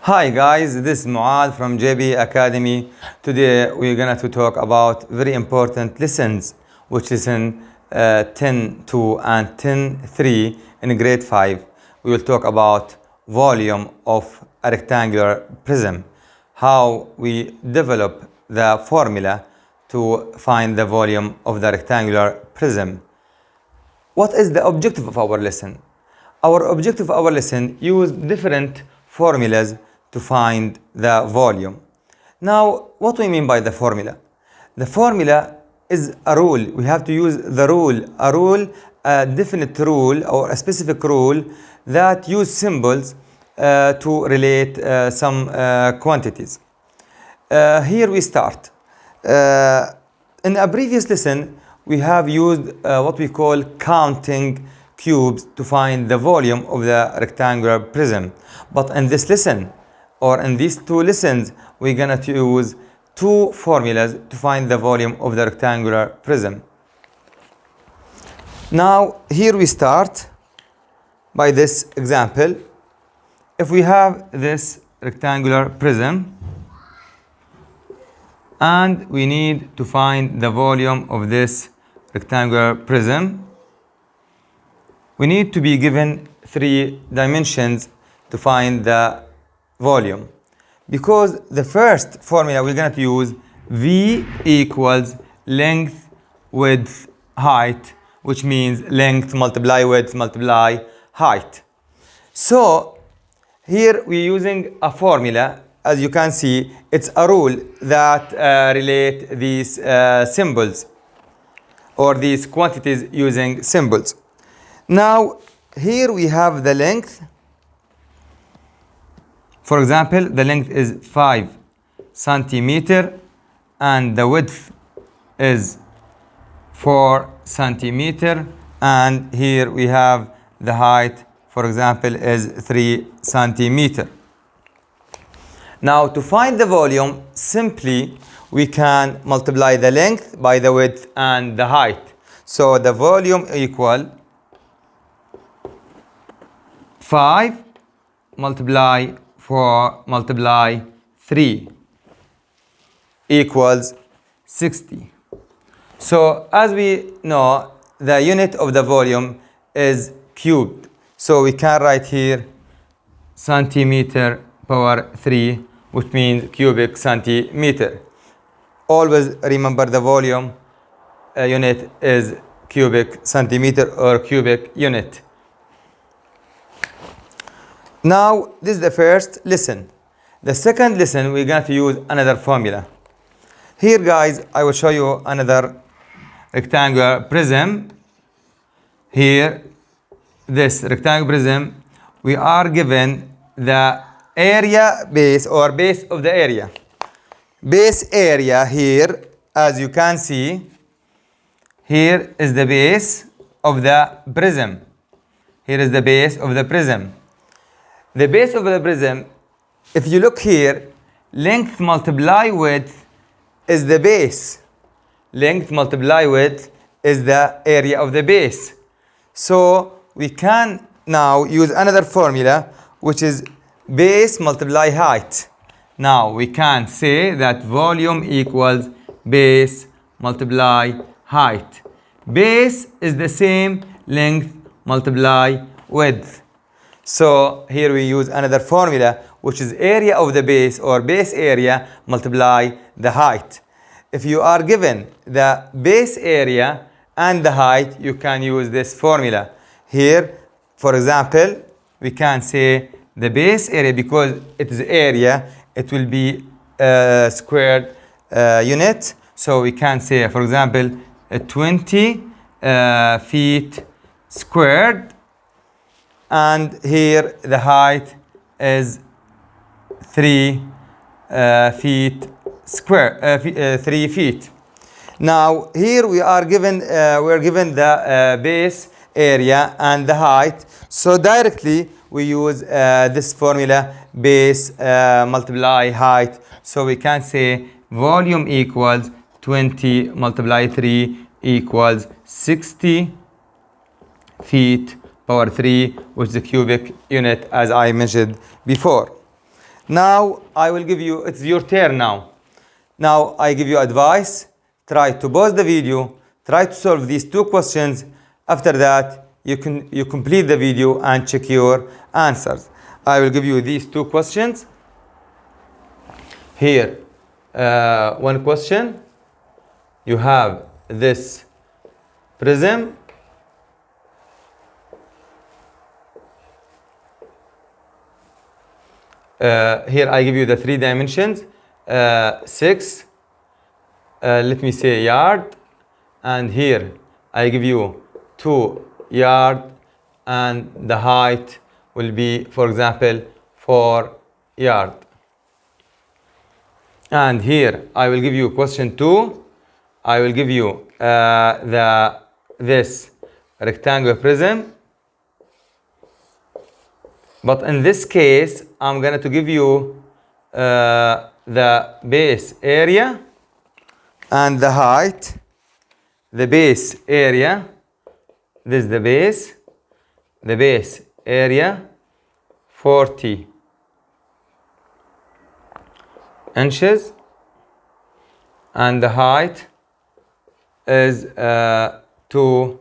Hi guys, this is Muad from JB Academy. Today we're going to talk about very important lessons, which is in 10.2 and 10.3 in grade 5. We will talk about volume of a rectangular prism, how we develop the formula to find the volume of the rectangular prism. What is the objective of our lesson? Our objective of our lesson use different formulas to find the volume. Now, what do we mean by the formula? The formula is a rule. We have to use the rule, a definite rule or a specific rule that use symbols to relate some quantities. Here we start. In a previous lesson, we have used what we call counting cubes to find the volume of the rectangular prism. But in this lesson, or in these two lessons, we're gonna use two formulas to find the volume of the rectangular prism. Now, here we start by this example. If we have this rectangular prism, and we need to find the volume of this rectangular prism, we need to be given 3 dimensions to find the volume. Because the first formula we're going to use, V equals length, width, height, which means length multiply width multiply height. So here we're using a formula. As you can see, it's a rule that relate these symbols or these quantities using symbols. Now, here we have the length. For example, the length is 5 centimeter and the width is 4 centimeter, and here we have the height, for example, is 3 centimeter. Now, to find the volume, simply we can multiply the length by the width and the height. So the volume equal 5 multiply 4 multiply 3 equals 60. So as we know, the unit of the volume is cubed. So we can write here centimeter power 3, which means cubic centimeter. Always remember the volume unit is cubic centimeter or cubic unit. Now, this is the first lesson. The second lesson, we're going to use another formula. Here, guys, I will show you another rectangular prism. Here, this rectangular prism, we are given the area base or base of the area. Base area here, as you can see, here is the base of the prism. Here is the base of the prism. The base of the prism, if you look here, length multiply width is the base. Length multiply width is the area of the base. So we can now use another formula, which is base multiply height. Now we can say that volume equals base multiply height. Base is the same length multiply width. So here we use another formula, which is area of the base or base area multiply the height. If you are given the base area and the height, you can use this formula. Here, for example, we can say the base area, because it is area, it will be squared unit. So we can say, for example, 20 feet squared. And here the height is 3 feet square, 3 feet. Now here we are given the base area and the height. So directly we use this formula, base multiply height. So we can say volume equals 20 multiply 3 equals 60 feet power 3, which is the cubic unit as I mentioned before. Now I will give you, it's your turn now. Now I give you advice. Try to pause the video. Try to solve these two questions. After that, you complete the video and check your answers. I will give you these two questions. Here, one question. You have this prism. Here I give you the 3 dimensions, 6, let me say yard, and here I give you 2 yard, and the height will be, for example, 4 yard. And here I will give you question 2. I will give you this rectangular prism. But in this case, I'm going to give you the base area and the height. The base area, this is the base area, 40 inches, and the height is 2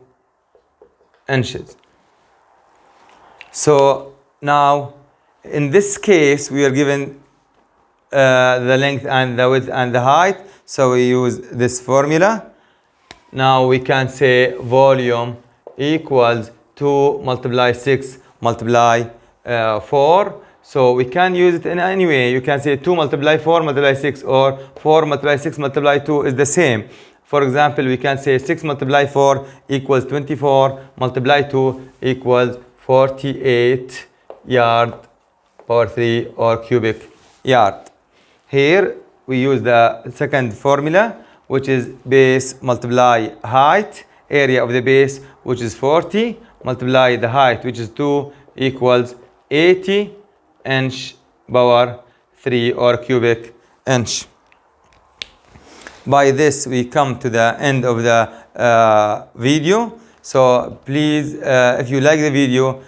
inches. So now, in this case, we are given the length and the width and the height, so we use this formula. Now we can say volume equals 2 multiply 6 multiply 4. So we can use it in any way. You can say 2 multiply 4 multiply 6, or 4 multiply 6 multiply 2 is the same. For example, we can say 6 multiply 4 equals 24, multiply 2 equals 48 yard power 3 or cubic yard. Here we use the second formula, which is base multiply height, area of the base, which is 40, multiply the height, which is 2, equals 80 inch power 3 or cubic inch. By this we come to the end of the video. So please, if you like the video,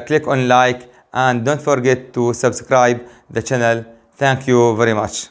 click on like, and don't forget to subscribe the channel. Thank you very much.